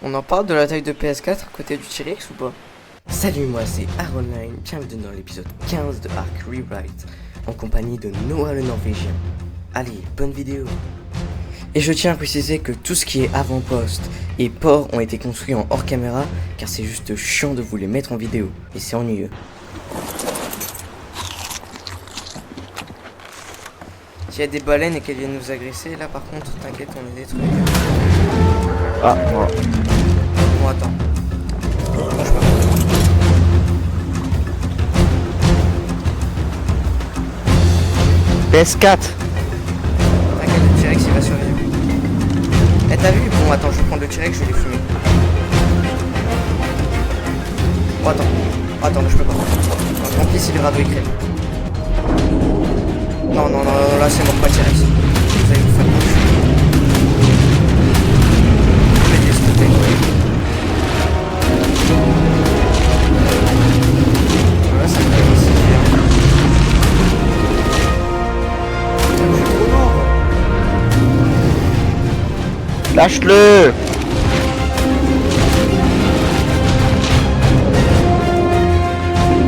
On en parle de la taille de PS4 à côté du T-Rex ou pas? Salut, moi c'est Aronline, bienvenue dans l'épisode 15 de Ark Rewrite, en compagnie de Noah le Norvégien. Allez, bonne vidéo. Et je tiens à préciser que tout ce qui est avant-poste et port ont été construits en hors caméra, car c'est juste chiant de vous les mettre en vidéo, et c'est ennuyeux. S'il y a des baleines et qu'elles viennent nous agresser, là par contre, t'inquiète, on est détruit. Ah, voilà. Bon, attends. Bouge pas. PS4. T'inquiète, le T-Rex il va survivre. Eh, t'as vu? Bon, attends, je vais prendre le T-Rex, je vais les fumer. Oh, attends. Oh, attends, je peux pas. Tant pis si le radeau il crève. Non, non, non, non, là c'est mort, pas le T-Rex. Vous allez vous faire mal. Je vais les sauter. Voilà, ça me fait aussi bien. Je suis trop lourd. Lâche-le.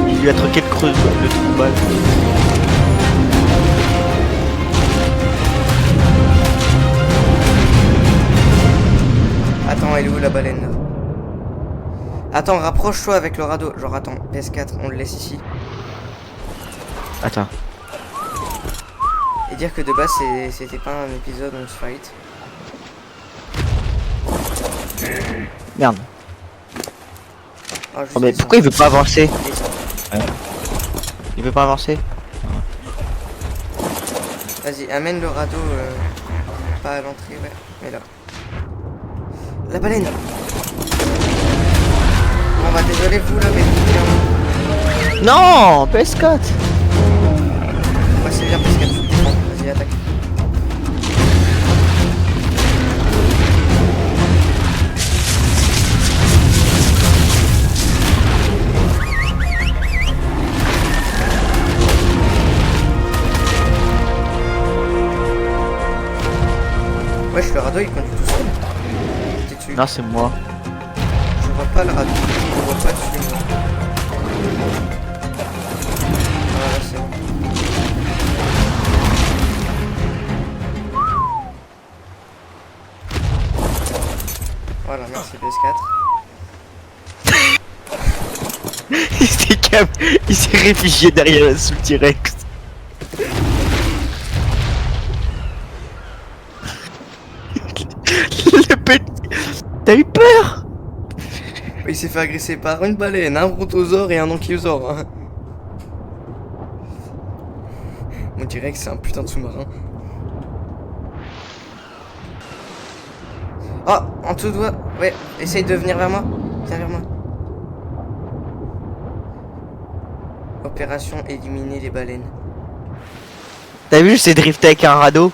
Il lui a truqué le creuse, le trou de balle. Attends, elle est où la baleine là? Attends, rapproche-toi avec le radeau. Genre, attends, PS4, on le laisse ici. Attends. Et dire que de base, c'était pas un épisode on se fight. Merde. Ah, juste Oh, mais descends. pourquoi il veut pas avancer? Descends. Il veut pas avancer? Vas-y, amène le radeau. Pas à l'entrée, ouais. Mais là. La baleine! Bon, bah, désolé vous là, mais. Non, PS4. Ouais, c'est bien PS4, tu te défends. Vas-y, attaque. Wesh, le radeau il conduit tout seul. T'es dessus. Non, c'est moi. Je vois pas le radeau. Je vois pas dessus moi. Voilà, c'est bon. Voilà, merci PS4. Il s'est réfugié derrière sous le T-Rex. Le petit. T'as eu peur? Il s'est fait agresser par une baleine, un brontosaure et un ankylosaure. Hein. On dirait que c'est un putain de sous-marin. Oh, en tout doigt. Ouais, essaye de venir vers moi. Viens vers moi. Opération éliminer les baleines. T'as vu, c'est drifter avec un radeau.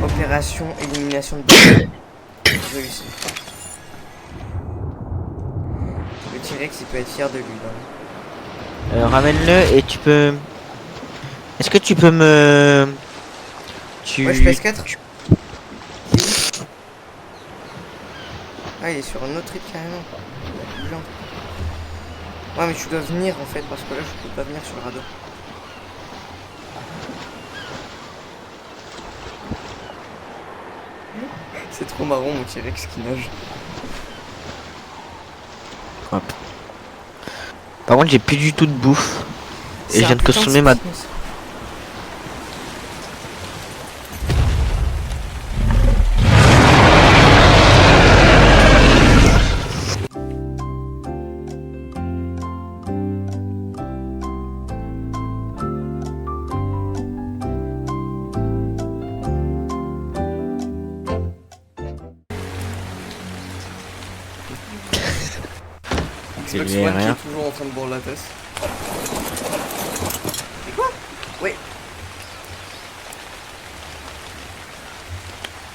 Opération élimination de baleines. Réussi. Le T-Rex il peut être fier de lui là. Ramène-le et tu peux. Est-ce que tu peux me. Ouais, je pèse 4. Ah, il est sur un autre île carrément. Blanc. Ouais, mais tu dois venir en fait, parce que là je peux pas venir sur le radeau. C'est trop marrant mon T-Rex qui nage. Hop. Par contre, j'ai plus du tout de bouffe. Et je viens de consommer ma. Xbox lui, One qui rien. est toujours en train de boire la tasse. Et quoi? Oui.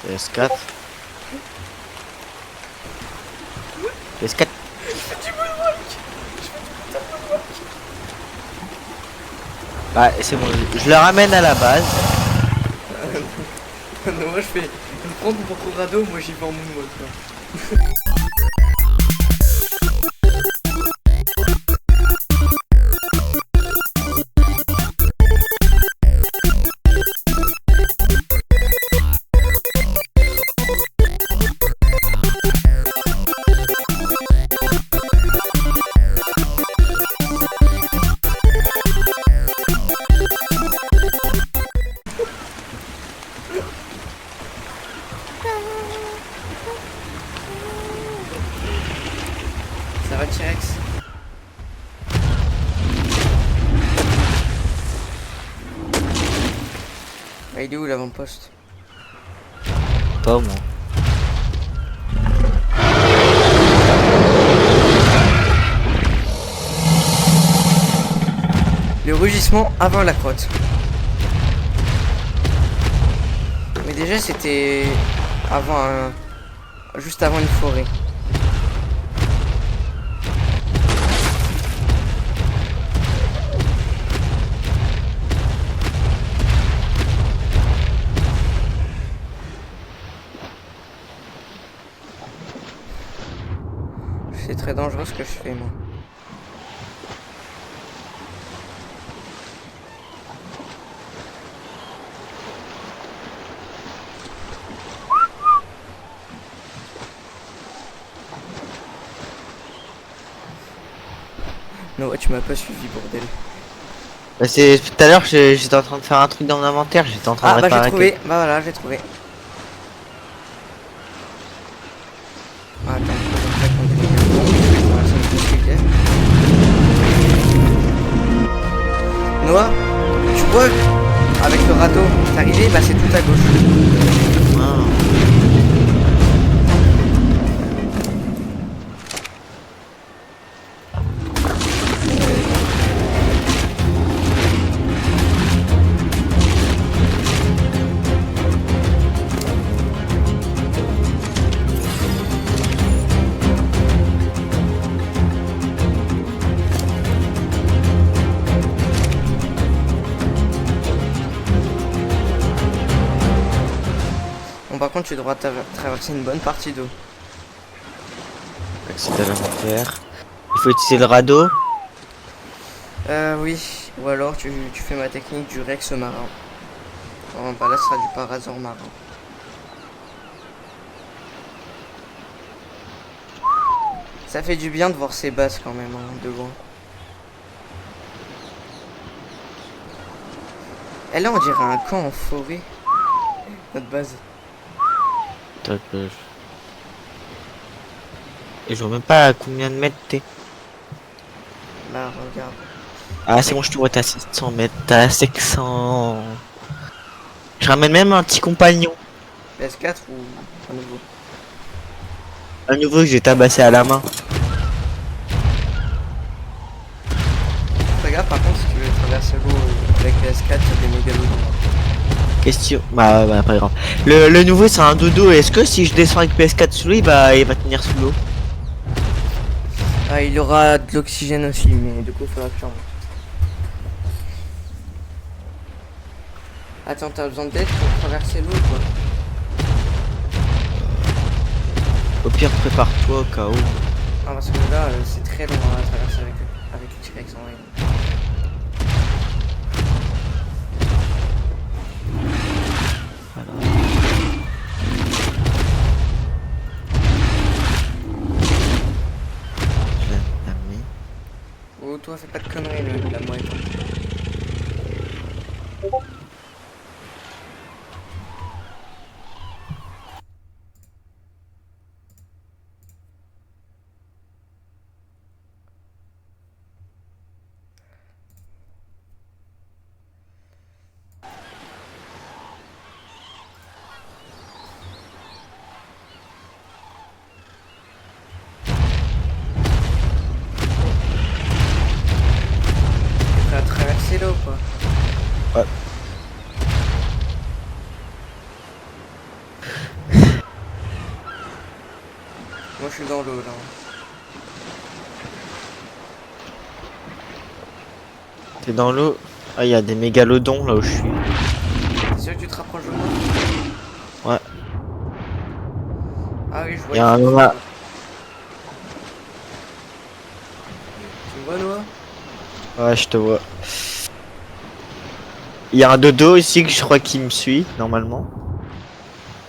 PS4. PS4. Bah c'est bon, je le ramène à la base. Non, moi je fais. Je prends mon propre radeau, moi j'y vais en moonwalk. Quoi. Ça va T-Rex? Ah, il est où l'avant-poste? Pas moi. Le rugissement avant la crotte. Mais déjà c'était avant juste avant une forêt. C'est très dangereux ce que je fais moi. Non, ouais, tu m'as pas suivi, bordel. Bah, c'est tout à l'heure j'étais en train de faire un truc dans mon inventaire, j'étais en train Ah de bah j'ai réparer. trouvé, bah voilà, j'ai trouvé. Ah, attends, faut que je raconte les gars. Bon, ça me fait expliquer. Noah, tu vois, avec le radeau, t'es arrivé, bah c'est tout à gauche. Ah. Bon, par contre, tu devras traverser une bonne partie d'eau. C'est à l'inventaire. Il faut utiliser le radeau. Oui, ou alors tu fais ma technique du Rex marin. Bon, bah là, ce sera du parasaur marin. Ça fait du bien de voir ces bases quand même, hein, de loin. Et là, on dirait un camp en forêt. Notre base. Tac, et je vois même pas à combien de mètres t'es. Là, regarde. Ah c'est bon, je te vois, t'es à 700 mètres, t'es à 500. Je ramène même un petit compagnon. PS4 ou un nouveau? Un nouveau que j'ai tabassé à la main. Regarde, par contre, si tu veux traverser l'eau avec PS4, il y a des mégalodons. Question. Bah, pas grave. Le nouveau c'est un dodo. Est-ce que si je descends avec PS4 sous lui, bah il va tenir sous l'eau? Ah, il y aura de l'oxygène aussi, mais du coup, il faudra que tu en mettes. Attends, t'as besoin d'aide pour traverser l'eau ou quoi? Au pire, prépare-toi au cas où. Ah, parce que là, c'est très long à traverser avec le T-Rex en vrai. Voilà. Je l'ai mis. Oh, toi, fais pas de conneries, la mouette. Moi je suis dans l'eau là. T'es dans l'eau. Ah, il y a des mégalodons là où je suis. T'es sûr que tu te rapproches de moi? Ouais. Ah oui, je vois. Il y a un ici, Noah. Tu me vois, Noah? Ouais, je te vois. Il y a un dodo ici que je crois qu'il me suit normalement.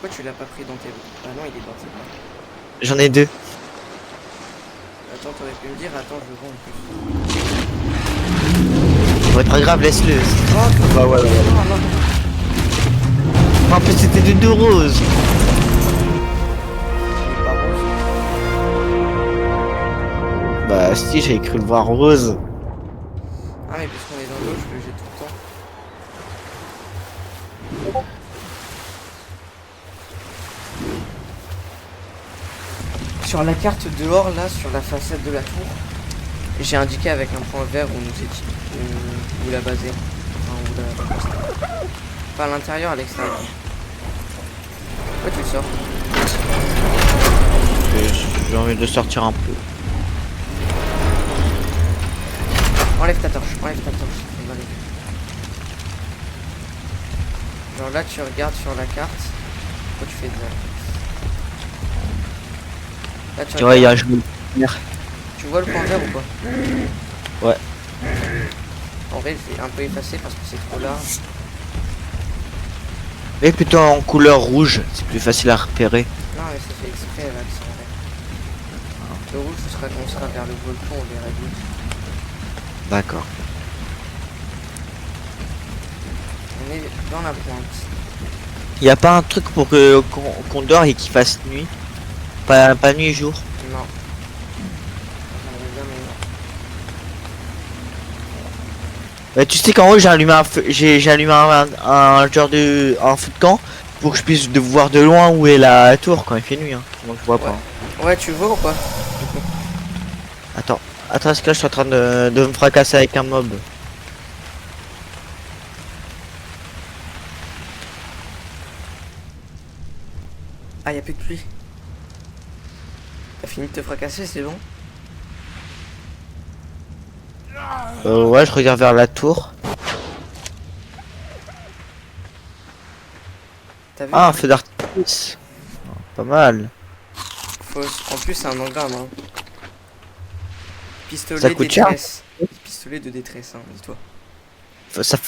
Pourquoi tu l'as pas pris dans tes... Ah non, il est dans tes bras. J'en ai deux. Attends, t'aurais pu me dire, attends, je le vois en plus. Ouais, pas grave, laisse-le. Oh, Bah ouais, ouais. non, non, non. En plus, c'était dodo rose. Il est pas rose. Bah si, j'avais cru le voir rose. Ah, mais puisqu'on est dans l'eau, je le jette tout le temps. Sur la carte dehors, là, sur la façade de la tour, j'ai indiqué avec un point vert où nous étions, où la base est. Enfin, où la poste est. Pas à l'intérieur, à l'extérieur. Pourquoi tu le sors? J'ai envie de sortir un peu. Enlève ta torche, enlève ta torche. On va aller. Genre là, tu regardes sur la carte. Pourquoi tu fais ça? Là, tu Tu vois, il y a un regardes. jeu. Tu vois le point vert ou pas? Ouais. En vrai, c'est un peu effacé parce que c'est trop large. Mais plutôt en couleur rouge, c'est plus facile à repérer. Non, mais c'est fait exprès là, que c'est en vert. Le rouge, ce sera quand on sera vers le volcan, on verra d'où. D'accord. On est dans la pointe. Y a pas un truc pour que qu'on dort et qu'il fasse nuit? Pas nuit et jour? Non. J'aimerais bien, mais non. Bah, tu sais qu'en haut j'ai allumé un feu, j'ai allumé un genre de un feu de camp pour que je puisse de voir de loin où est la tour quand il fait nuit. Hein. Sinon je vois pas. Ouais, tu vois ou pas? Attends, parce que là je suis en train de me fracasser avec un mob. Ah, y'a plus de pluie. T'as fini de te fracasser, c'est bon? Ouais, je regarde vers la tour. T'as vu? Ah, un feu d'artifice. Pas mal. En plus, c'est un engramme, hein. Pistolet Ça coûte cher. détresse. Pistolet de détresse, hein, dis-toi.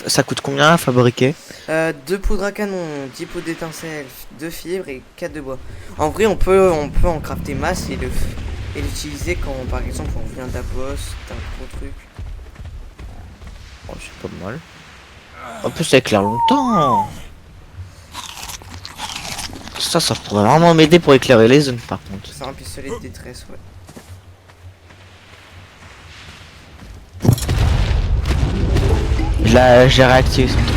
Ça coûte combien à fabriquer? 2 poudres à canon, 10 pots d'étincelles, 2 fibres et 4 de bois. En vrai, on peut en crafter masse et l'utiliser quand, par exemple, on revient d'un boss, d'un gros truc. Oh, c'est pas mal. En plus, ça éclaire longtemps. Ça pourrait vraiment m'aider pour éclairer les zones par contre. C'est un pistolet de détresse, ouais. J'ai réactivé son truc.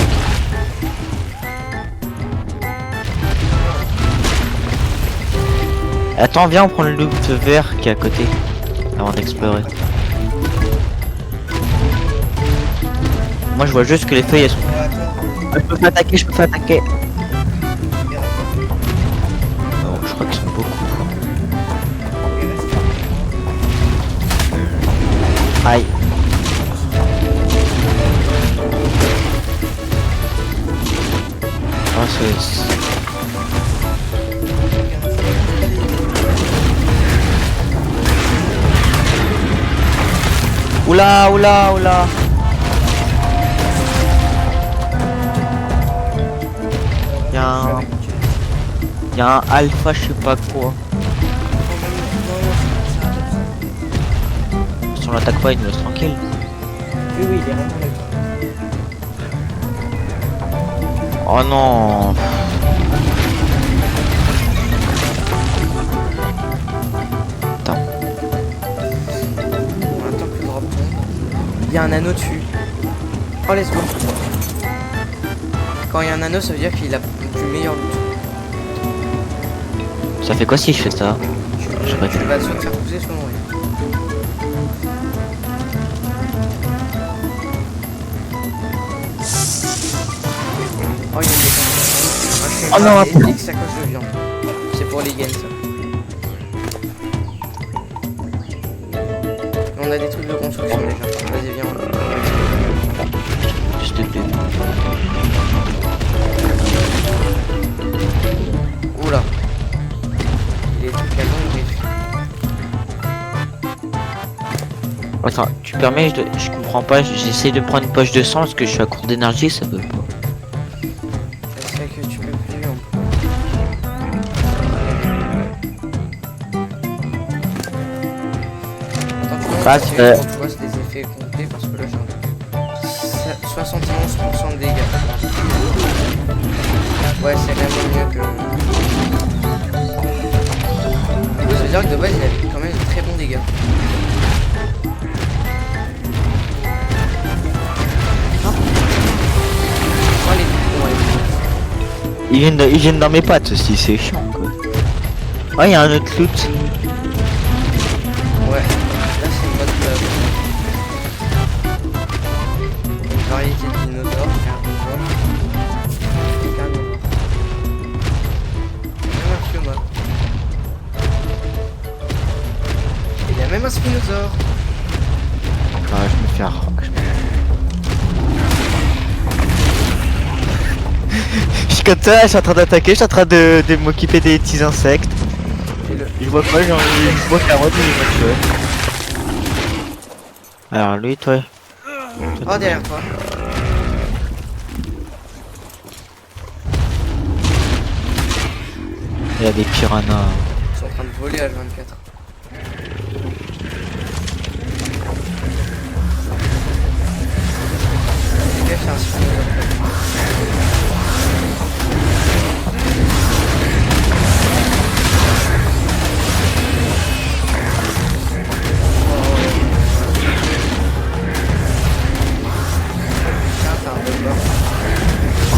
Attends, viens, on prend le loot vert qui est à côté avant d'explorer. Moi je vois juste que les feuilles elles sont. Je peux pas attaquer, je peux pas attaquer. Non, je crois qu'ils sont beaucoup. Aïe. Ah, c'est... Oula, oula, oula. Y'a un alpha, je sais pas quoi. Si on l'attaque pas, il nous laisse tranquille. Oui, oui, il est vraiment là. Oh non. Attends. On attend que le drop tombe. Il y a un anneau dessus. Oh, let's go. Quand il y a un anneau, ça veut dire qu'il a du meilleur loot. Ça fait quoi si je fais ça? Je sais pas. Tu vas te faire pousser selon lui. Oh, il y a des Oh non, et sacoche de viande. C'est pour les gains, ça. on a des trucs de construction déjà. Vas-y, viens. S'il te plaît. Oula. Les trucs à long riche. Attends, tu permets, je comprends pas, j'essaie de prendre une poche de sang parce que je suis à court d'énergie, ça veut pas. C'est ça que tu peux plus en Bah, tu vois c'est des effets complets parce que là j'ai un 71% de dégâts. Ouais, c'est vraiment mieux que. Ça veut dire que de base il avait quand même de très bons dégâts. Ils viennent dans mes pattes aussi, c'est chiant quoi. Ah, il y a un autre loot. Ouais, là c'est une bonne preuve. Une variété de dinosaures, carnivores. Même un fioma. Il y a même un spinosaure. Ah, je me fais je suis comme ça, je suis en train d'attaquer, je suis en train de m'occuper des petits insectes. Je vois pas, je vois carotte, je vois tuer. Alors lui, toi. Oh, derrière toi. Il y a des piranhas. Ils sont en train de voler à 24. Les gars, c'est un spinosaure.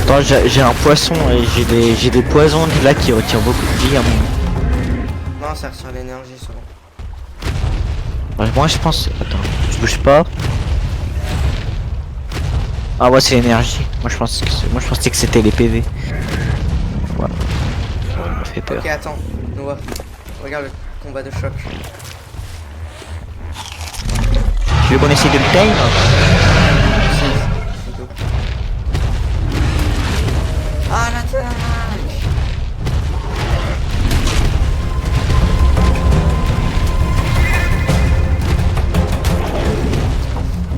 Pourtant j'ai un poisson et j'ai des poisons là qui retirent beaucoup de vie à mon. Non, ça retire l'énergie seulement. Ouais, moi je pense. Attends, je bouge pas. Ah ouais, c'est l'énergie. Moi je pensais que c'était les PV. Voilà. Ça m'a fait peur. Ok, attends, Noah. Regarde le combat de choc. Tu veux qu'on essaye de le tame? Ah, l'attaque!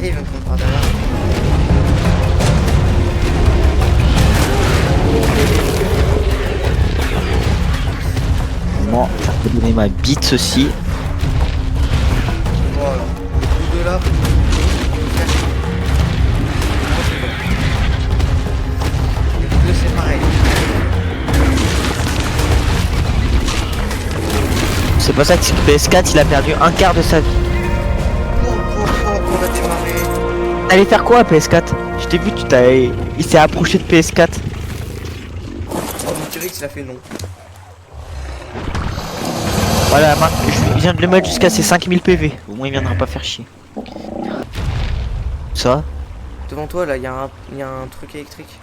Et il va me prendre par derrière. Bon, je peux donner ma bite aussi. Voilà. Tous deux là. Les deux c'est pareil. C'est pour ça que PS4 il a perdu un quart de sa vie. On va démarrer. Allez faire quoi PS4? Je t'ai vu, il s'est approché de PS4. Oh, mon T-Rex il a fait non. Voilà, je viens de le mettre jusqu'à ses 5000 PV. Au moins il viendra pas faire chier. Ça? Devant toi là, il y a un truc électrique.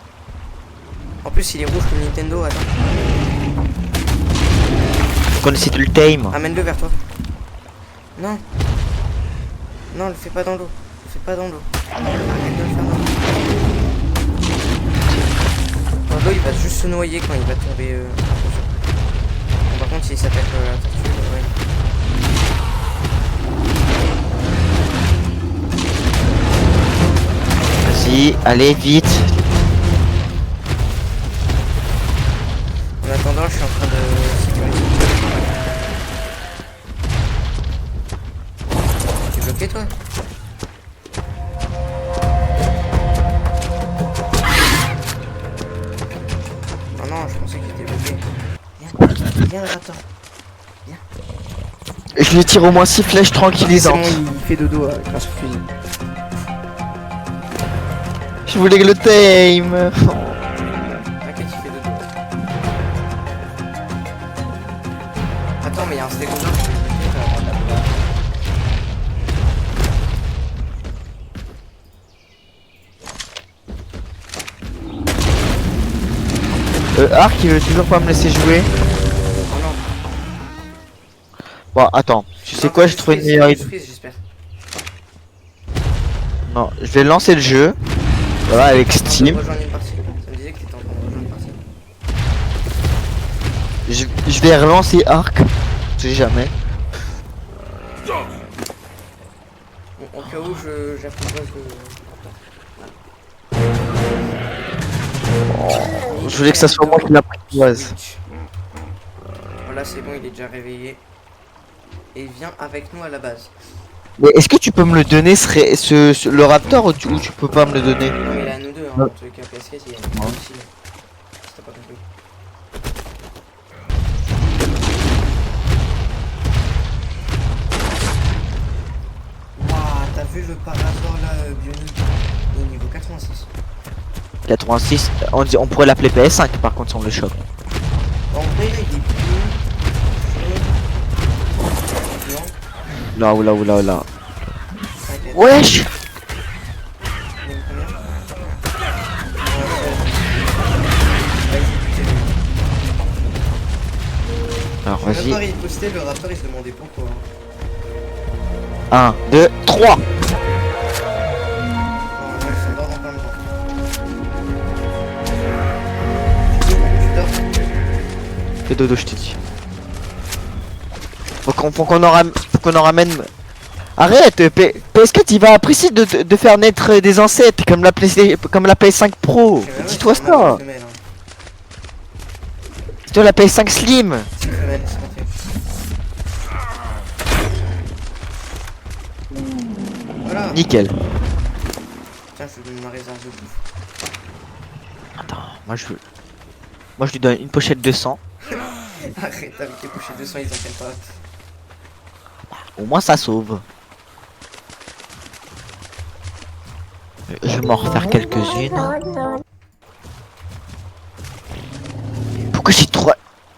En plus il est rouge comme Nintendo, attends. Faut qu'on essaie de le tame. Amène-le vers toi. Non. Non, le fais pas dans l'eau. Le fais pas dans l'eau. Arrête de le faire dans l'eau. Dans l'eau, il va juste se noyer quand il va tomber. Bon, par contre, s'il s'attaque à la tortue, ouais. Vas-y, allez vite. En attendant, je suis en train de sécuriser. T'es bloqué, toi? Oh non, je pensais qu'il était bloqué. Viens, attends. Je lui tire au moins 6 flèches tranquillisantes. C'est bon, il fait dodo avec un fusil. Je voulais que le tame. T'inquiète, il fait dodo. Attends, mais il y a un stégosaure qui est bloqué là. Arc il veut toujours pas me laisser jouer. Oh non. Bon attends, tu sais Non, quoi, faut j'ai trouvé une juste meilleure freeze, idée. j'espère. Non, je vais lancer le jeu. Voilà, avec T'es en train de Steam. rejoindre une partie. Ça me disait que t'étais en train de rejoindre une partie. Je vais relancer Arc. Je sais jamais. Bon, au cas où j'apprivoise Je voulais que ça soit moi qui l'apprivoise. Switch. Voilà, c'est bon, il est déjà réveillé. Et viens avec nous à la base. Mais est-ce que tu peux me le donner le Raptor ou tu peux pas me le donner? Non, mais il est à nous deux, hein. Ouais. En tout cas, PSK, il y a une aussi. Si t'as pas compris. Waouh, t'as vu le par hasard là, Bionic? Il est niveau 86. 86, on pourrait l'appeler PS5 par contre si on le chope. En vrai, là, il est bleu. Blanc. Là, oula, oula, oula. T'inquiète. Wesh! Il est combien? Alors Même vas-y. pas riposté, le rappeur il se demandait pourquoi. 1, 2, 3! Non, il s'endort dans plein de temps. Tu dors. Fais dodo, je te dis. Faut qu'on en ramène. Arrête! PS4 il va apprécier de faire naître des ancêtres comme la PS5 Pro! C'est vrai, Dis-toi c'est un ça! femelle, hein. Dis-toi la PS5 Slim! C'est une femelle, c'est rentré. Voilà. Nickel. Tiens, je te donne ma réserve de bouffe. Attends, moi je lui donne une pochette de sang. Arrête avec les pochettes de sang, ils en tiennent pas. Au moins ça sauve. Je vais m'en refaire quelques-unes. Pourquoi j'ai trop...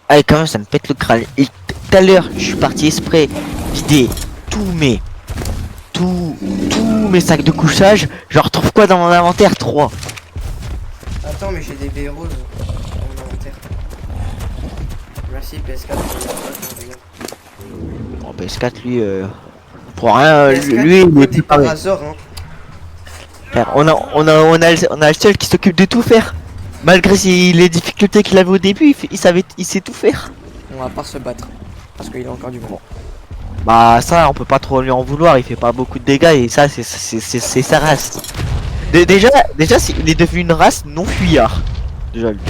Allez quand même ça me pète le crâne. Et tout à l'heure je suis parti exprès vider tous mes sacs de couchage. Je retrouve quoi dans mon inventaire? 3. Attends, mais j'ai des baies roses dans mon inventaire. Merci PS4 pour le Bon PS4 lui pour rien PS4, lui il est côté par préparé. hasard, hein. Frère, on a le seul qui s'occupe de tout faire. Malgré les difficultés qu'il avait au début, il sait tout faire. On va pas se battre. Parce qu'il a encore du bon. Bah ça on peut pas trop lui en vouloir, il fait pas beaucoup de dégâts et ça c'est sa race. Déjà il est devenu une race non fuyard. Déjà lui.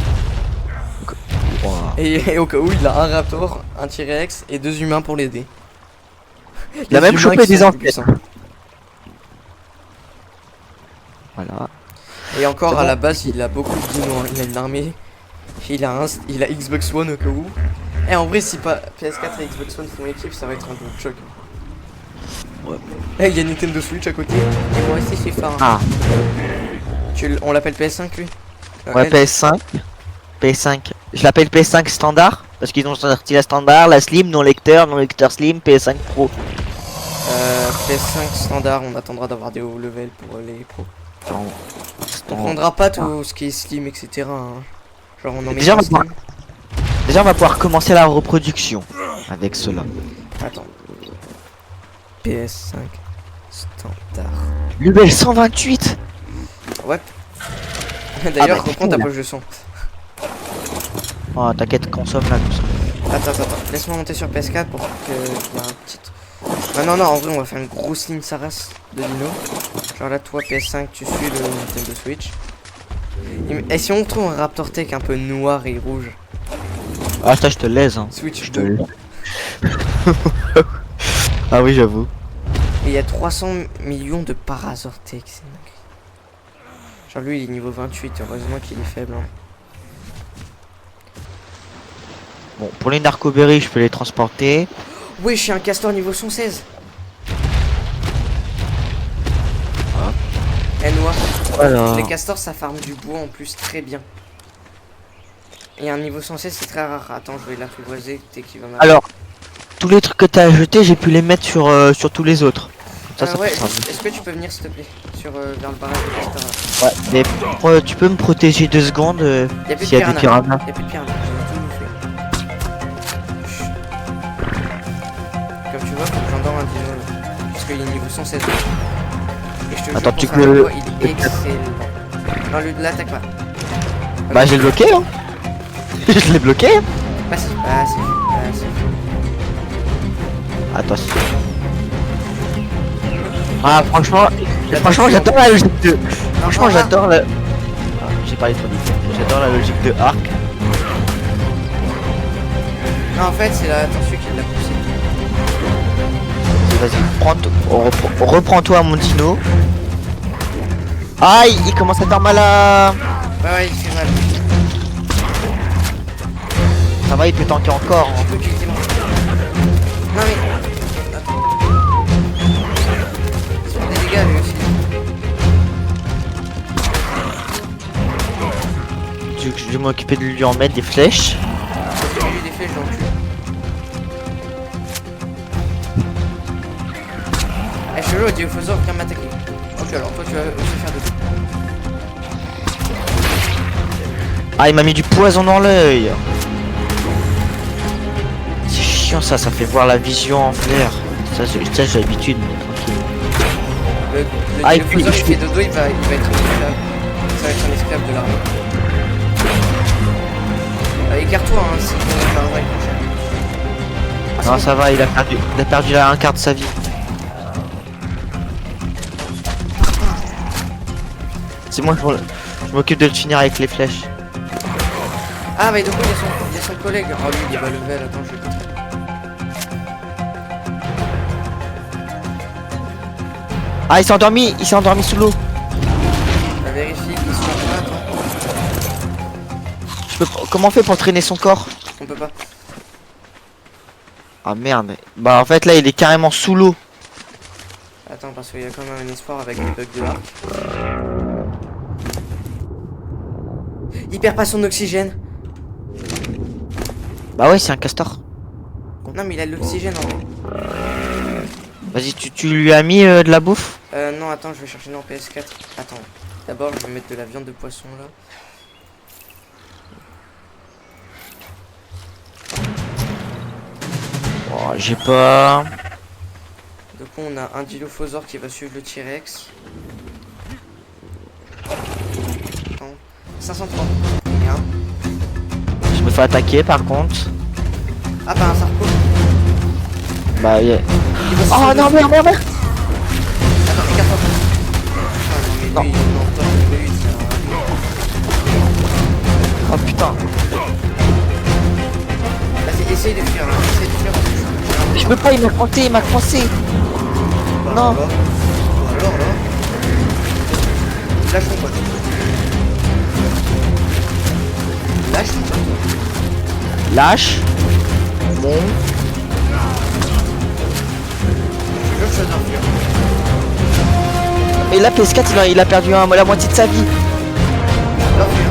Voilà. Et au cas où, il a un raptor, un T-Rex et 2 humains pour l'aider. Il a même chopé des ancêtres. ancêtres. Voilà. Et encore C'est à bon. la base, il a beaucoup de dinos, hein. Il a une armée. Il a Xbox One au cas où. Et en vrai, si pas PS4 et Xbox One font équipe, ça va être un gros choc. Ouais. Eh, il y a Nintendo Switch à côté. Et moi aussi, c'est phare. Ah On l'appelle PS5 lui? ouais PS5. PS5. Je l'appelle PS5 standard parce qu'ils ont sorti la standard, la slim, non lecteur slim, PS5 Pro. PS5 standard, on attendra d'avoir des hauts levels pour les pros. Attends, On prendra pas tout ce qui est slim, etc. hein. Genre on en met Déjà, pas on va slim. Déjà on va pouvoir commencer la reproduction avec cela. Attends. PS5 standard. Level 128. Ouais. D'ailleurs, bah, reprends ta cool. poche de son. Oh t'inquiète, consomme là tout ça. Attends. Laisse-moi monter sur PS4 pour qu'il y ait un petit... Ah non, en vrai, on va faire une grosse ligne Saras de Dino. Genre là, toi, PS5, tu suis le Nintendo Switch. Et si on trouve un Raptor Tech un peu noir et rouge? Ah ça je te laisse hein. Switch Je te 2. laisse. Ah oui j'avoue. Et il y a 300 millions de Parazor Tech, c'est dingue. Genre lui, il est niveau 28, heureusement qu'il est faible. Hein. Bon pour les narcoberries je peux les transporter. Oui, je suis un castor niveau 116. Eh noir. Voilà. Les castors ça farme du bois en plus très bien. Et un niveau 116 c'est très rare. Attends, je vais l'apprivoiser dès qu'il va m'arriver. Alors tous les trucs que t'as ajoutés j'ai pu les mettre sur tous les autres. Ça ouais, fait ça. est-ce que tu peux venir s'il te plaît sur vers le barrage de castor là. Ouais, mais tu peux me protéger 2 secondes Y'a plus s'il de y a des piranhas. piranhas. Y'a plus de piranhas, j'ai tout bouffé. Chut. Comme tu vois, faut que j'endors un dino là. Parce qu'il est niveau 116. Et je je te Attends, jure, tu pour faire peux- le combo, il est excellent. Non, lui, l'attaque pas. Bah, j'ai bloqué, hein. Je l'ai bloqué. Passif, passif, passif. Attention. Ah, franchement, j'adore la logique de. Franchement, j'adore la. Ah, j'ai parlé trop vite. J'adore la logique de arc. Non, en fait, c'est la tortue qui l'a poussé. Vas-y, reprends-toi, mon dino. Aïe, il commence à faire mal à. Ouais, il fait mal. Ça va, il peut tanker encore. Hein. Tu peux cliquer moi. Non, mais. Attends. Il se prend des dégâts lui aussi. Je vais m'occuper de lui en mettre des flèches. J'ai eu des flèches dans le cul. Eh, chelou, Diophosor vient m'attaquer. Ok, alors toi tu vas aussi faire de tout. Ah, il m'a mis du poison dans l'œil. C'est chiant ça, ça fait voir la vision en vert. Ça j'ai l'habitude, mais tranquille. Le Ah, Diophosor il fait dodo, il va être un esclave. Ça va être un esclave de l'armée. Écarte-toi hein, si tu veux faire un vrai prochain. Non, ça va, il a perdu la un quart de sa vie. C'est moi, je m'occupe de le finir avec les flèches. Ah, mais du coup, il y a son collègue. Oh, lui, il est pas level. Attends, je vais le montrer. Ah, il s'est endormi sous l'eau. On vérifie qu'ils sont là. Attends, Comment on fait pour traîner son corps? on peut pas. Ah merde. Bah en fait là il est carrément sous l'eau. Attends, parce qu'il y a quand même un espoir avec les bugs de l'arc. Il perd pas son oxygène. Bah ouais, c'est un castor. Non, mais il a de l'oxygène en vrai. Vas-y, tu lui as mis de la bouffe? Non, attends, je vais chercher dans PS4. Attends, d'abord, je vais mettre de la viande de poisson là. Oh, j'ai pas. Du coup, on a un Dilophosaure qui va suivre le T-Rex. Attends, 503. Bien. Je me fais attaquer par contre. Ah, bah un Sarko. Bah yeah. Il va se Oh sauver non, dessus. merde. Attends, écarte-toi. Ah, non, mais lui, non, toi, lui, Oh putain. Vas-y, essaye de fuir, là. Essaye de fuir parce que Je peux pas, il m'a coincé. Bah, Non. alors là. Lâche mon pote. Lâche mon pote. Lâche. Bon. Je veux choisir fuir. Mais là PS4 il a perdu la moitié de sa vie. Là, fuir.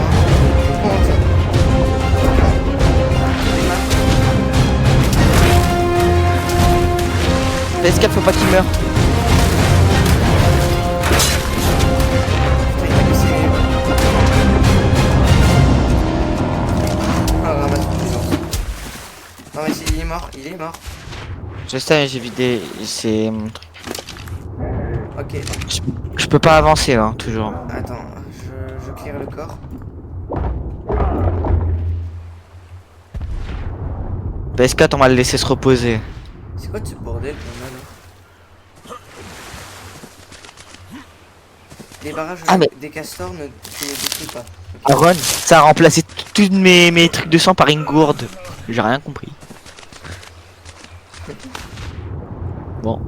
Comment ça? PS4 faut pas qu'il meure. Putain, il a cassé les... Ah, ramasse toutes les lances. Non, mais s'il est mort, il est mort. Je sais, j'ai vidé. C'est mon truc. Ok, Je peux pas avancer là, toujours. attends, je clear le corps. PS4 on va le laisser se reposer. C'est quoi de ce bordel qu'on a là? Les barrages Ah, mais- des castors ne tu les détruis pas. Aaron, ça a remplacé tous mes trucs de sang par une gourde. J'ai rien compris. Bon.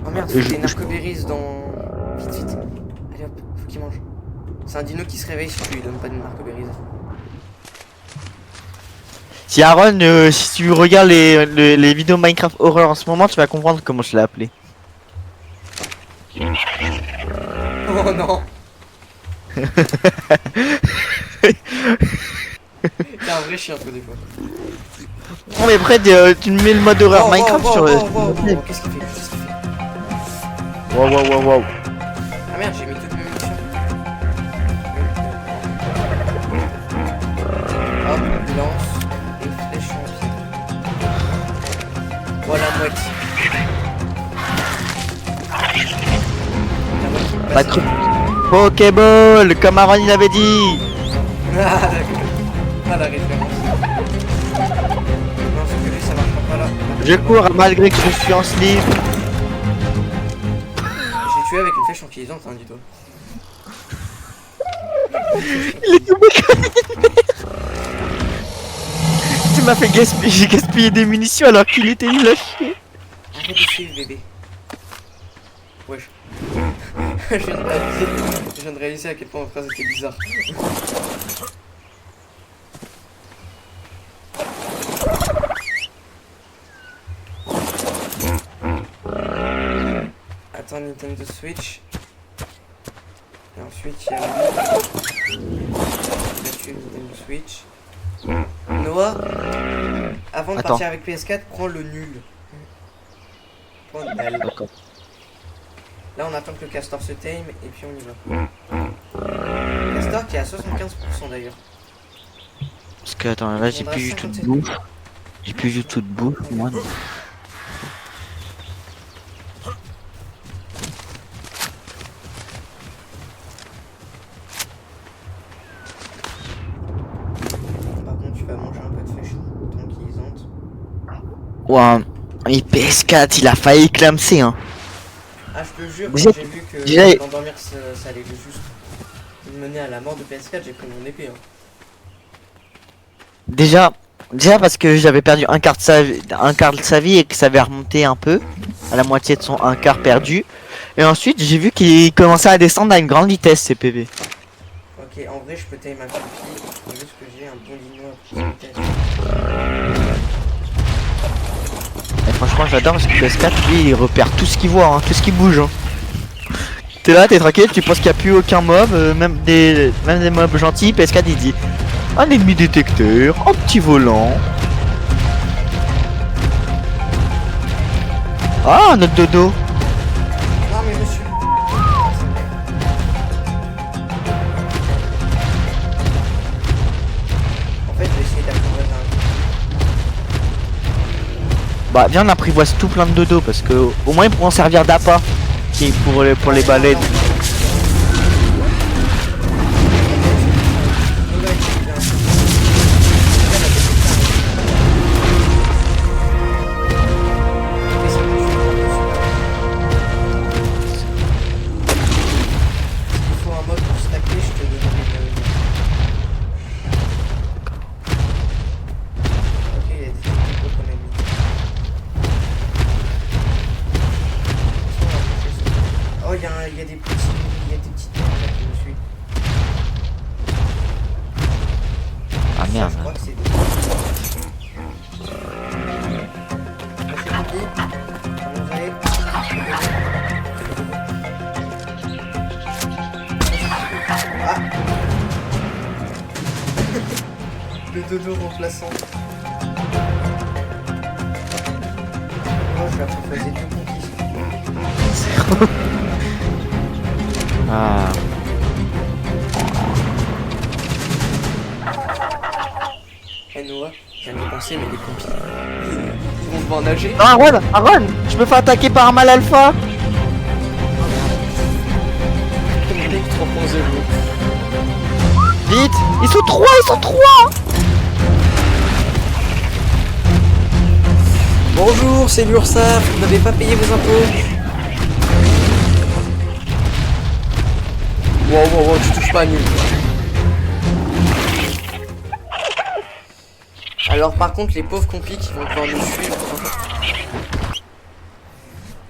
Oh merde, Je- faut des narcoberries dans... Vite, vite. Allez hop, faut qu'il mange. C'est un dino qui se réveille si tu lui donnes pas de narcoberries. Si Aaron, si tu regardes les vidéos Minecraft horreur en ce moment, tu vas comprendre comment je l'ai appelé. Oh non. T'es un vrai chien toi des fois. Non mais après tu me mets le mode horreur Oh, Minecraft oh, sur oh, le... oh, oh, oh, qu'est-ce qu'il fait? Qu'est-ce qu'il fait? Wow. Ah merde, j'ai mis toutes mes munitions. Hop, lance et flèche en pied. Voilà, mouette. La pas de truc. Pokéball, comme Aaron il avait dit. Ah d'accord. Pas la référence. Non, c'est que lui ça marchera pas là. Je cours malgré que je suis en slip. J'ai tué avec une flèche tranquillisante, hein, dis-toi. Il est tombé comme une merde. Tu m'as fait gaspiller, j'ai gaspillé des munitions alors qu'il était nul à chier. Arrête de suivre bébé. Wesh. je viens de réaliser à quel point ma phrase était bizarre. Attends, Nintendo Switch. Et ensuite il y a là-dessus Nintendo Switch. Noah, avant de Attends. partir avec PS4, prends le nul. Prends le L. D'accord. Là on attend que le castor se tame et puis on y va. Castor qui est à 75% d'ailleurs. Parce que attends, là j'ai plus du tout de bouffe. J'ai plus du tout de bouffe, moi. Donc. Par contre tu vas manger un peu de flèche tranquillisante. Ouah, mais PS4 il a failli clamser hein. Ah je te jure, Déjà- quand j'ai vu que déjà- l'endormir ça allait juste me mener à la mort de PS4, j'ai pris mon épée. Hein. Déjà parce que j'avais perdu un quart de sa vie et que ça avait remonté un peu à la moitié de son un quart perdu. Et ensuite j'ai vu qu'il commençait à descendre à une grande vitesse ses PV. Ok, en vrai je peux tame un peu il faut juste que j'ai un bon linois à petite vitesse. Et franchement j'adore parce que PS4 lui il repère tout ce qu'il voit, hein, tout ce qui bouge. Hein. T'es là, t'es tranquille, tu penses qu'il n'y a plus aucun mob, même des mobs gentils, PS4 il dit un ennemi détecteur, un petit volant. Ah notre dodo. Non mais monsieur. En fait je vais essayer d'apprivoiser un Bah viens on apprivoise tout plein de dodo parce que au moins ils pourront servir d'appât qui pour les baleines. Oh, il y a des petites merde là qui me suivent. Ah merde. Je crois que c'est des... C'est parti. Allons-y. Ah. Le dodo remplaçant. Moi je vais apprivoiser deux conquistes. Ah. Eh Noah, je viens de penser mais les compis. Ils vont devoir nager. Non Aaron, je me fais attaquer par un mal alpha. Mon mec 3.0. Vite, ils sont trois. Bonjour, c'est l'URSSAF, vous n'avez pas payé vos impôts. Wow, tu touches pas à nul. Alors par contre les pauvres compis qui vont devoir nous suivre.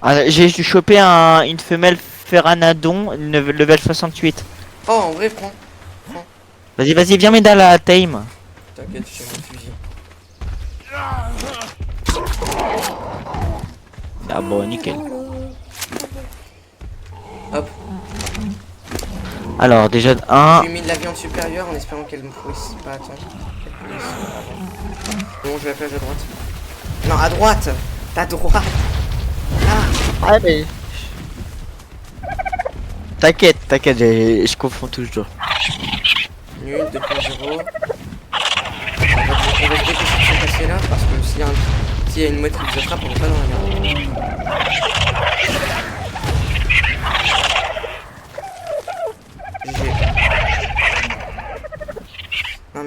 Ah, j'ai chopé une femelle Ferranadon, level 68. Oh en vrai prends. Vas-y, viens m'aider à la tame. T'inquiète, j'ai mon fusil. Ah bon, nickel. Hop, Alors déjà un. j'ai mis de la viande supérieure en espérant qu'elle me puisse pas attendre. Qu'elle puisse avant. Bon je vais appeler à droite. Non à droite. À droite. Ouais mais. T'inquiète, je confonds toujours. Nul, 2.0. On va se dépêcher de se passer là parce que s'il y a une mouette qui vous attrape, on est pas dans la merde.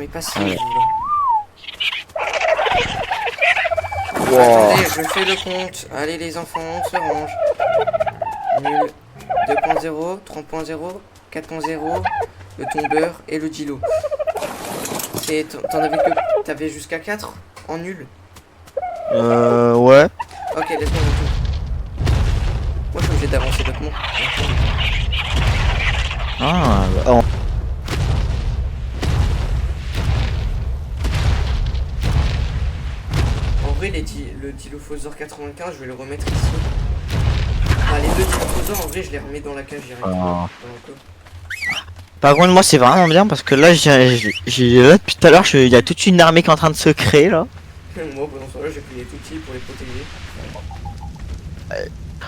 mais pas si. Ouais. Wow. Attendez, je fais le compte. Allez les enfants, on se range. Nul. 2.0, 3.0, 4.0, le tombeur et le dilo. T'en avais que. T'avais jusqu'à 4 en nul. Ouais. Ok, laisse-moi le tout. Moi je suis obligé d'avancer bêtement. Ah, oh. En vrai, le Dilophosaur 95, je vais le remettre ici. Ah, les deux Dilophosaures, en vrai, je les remets dans la cage directement. Par contre, moi, c'est vraiment bien parce que là, là depuis tout à l'heure, il y a toute une armée qui est en train de se créer là. Moi, pendant ce temps-là, j'ai pris les tout petits pour les protéger.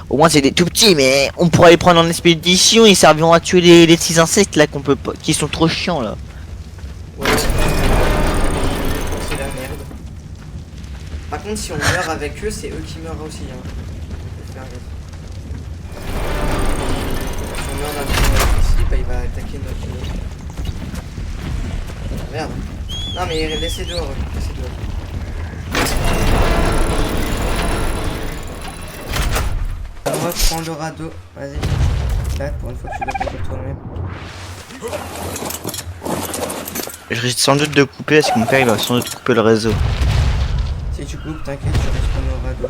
Au moins, c'est des tout petits, mais on pourrait les prendre en expédition. Ils serviront à tuer les petits insectes là qu'on peut pas, qui sont trop chiants là. Ouais, c'est la merde. Par contre, si on meurt avec eux, c'est eux qui meurent aussi. Hein. Faut faire gaffe. Si on meurt avec ici, bah il va attaquer notre. Merde. Non, mais laissez dehors, laissez dehors. Reprends le radeau, vas-y. Là, pour une fois, tu dois conduire toi-même. Je risque sans doute de couper parce que mon père il va sans doute couper le réseau. Si tu coupes, t'inquiète, tu restes au radeau.